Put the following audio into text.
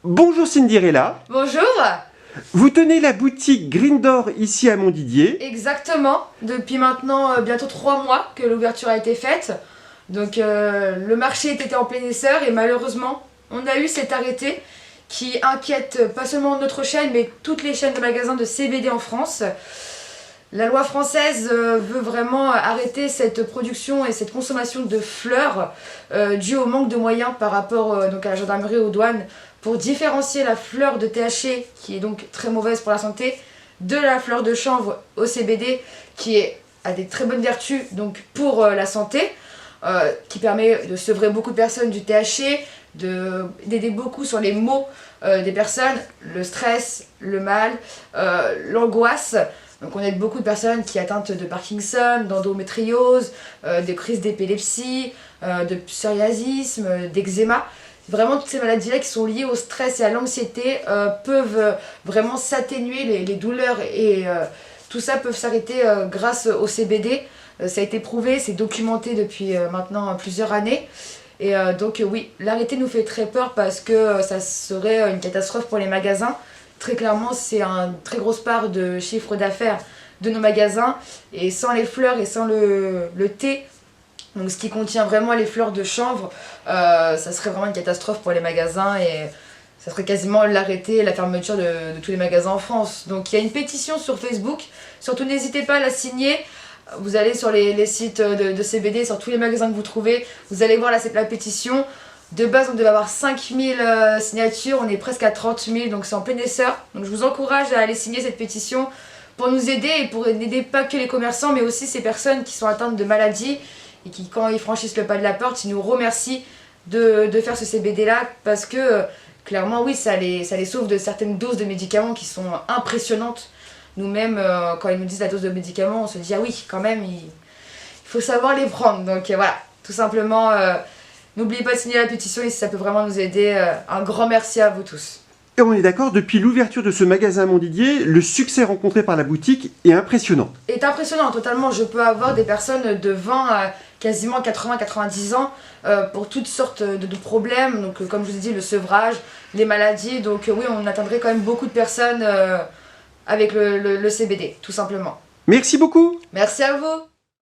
Bonjour Cinderella, Bonjour. vous tenez la boutique Green Door ici à Montdidier. Exactement, depuis maintenant bientôt 3 mois que l'ouverture a été faite. Donc le marché était en plein essor et malheureusement on a eu cet arrêté qui inquiète pas seulement notre chaîne mais toutes les chaînes de magasins de CBD en France. La loi française veut vraiment arrêter cette production et cette consommation de fleurs due au manque de moyens par rapport donc à la gendarmerie et aux douanes pour différencier la fleur de THC, qui est donc très mauvaise pour la santé, de la fleur de chanvre au CBD, qui a des très bonnes vertus donc pour la santé, qui permet de sevrer beaucoup de personnes du THC, d'aider beaucoup sur les maux des personnes, le stress, le mal, l'angoisse. Donc on aide beaucoup de personnes qui sont atteintes de Parkinson, d'endométriose, de crises d'épilepsie, de psoriasisme, d'eczéma. Vraiment toutes ces maladies-là qui sont liées au stress et à l'anxiété peuvent vraiment s'atténuer les douleurs et tout ça peut s'arrêter grâce au CBD. Ça a été prouvé, c'est documenté depuis maintenant plusieurs années. Et donc oui, l'arrêté nous fait très peur parce que ça serait une catastrophe pour les magasins. Très clairement, c'est une très grosse part de chiffre d'affaires de nos magasins. Et sans les fleurs et sans le thé, donc ce qui contient vraiment les fleurs de chanvre, ça serait vraiment une catastrophe pour les magasins et ça serait quasiment l'arrêté, la fermeture de tous les magasins en France. Donc il y a une pétition sur Facebook, surtout n'hésitez pas à la signer. Vous allez sur les sites de CBD, sur tous les magasins que vous trouvez, vous allez voir la pétition. De base, on devait avoir 5000 signatures, on est presque à 30 000, donc c'est en plein essor. Donc je vous encourage à aller signer cette pétition pour nous aider et pour n'aider pas que les commerçants, mais aussi ces personnes qui sont atteintes de maladies et qui, quand ils franchissent le pas de la porte, ils nous remercient de faire ce CBD là parce que clairement, oui, ça les sauve de certaines doses de médicaments qui sont impressionnantes. Nous-mêmes, quand ils nous disent la dose de médicaments, on se dit ah oui, quand même, il faut savoir les prendre. Donc voilà, tout simplement. N'oubliez pas de signer la pétition et si ça peut vraiment nous aider, un grand merci à vous tous. Et on est d'accord, depuis l'ouverture de ce magasin à Montdidier, le succès rencontré par la boutique est impressionnant. C'est impressionnant, totalement. Je peux avoir des personnes de 20 à quasiment 80-90 ans pour toutes sortes de problèmes. Donc comme je vous ai dit, le sevrage, les maladies. Donc oui, on atteindrait quand même beaucoup de personnes avec le CBD, tout simplement. Merci beaucoup. Merci à vous.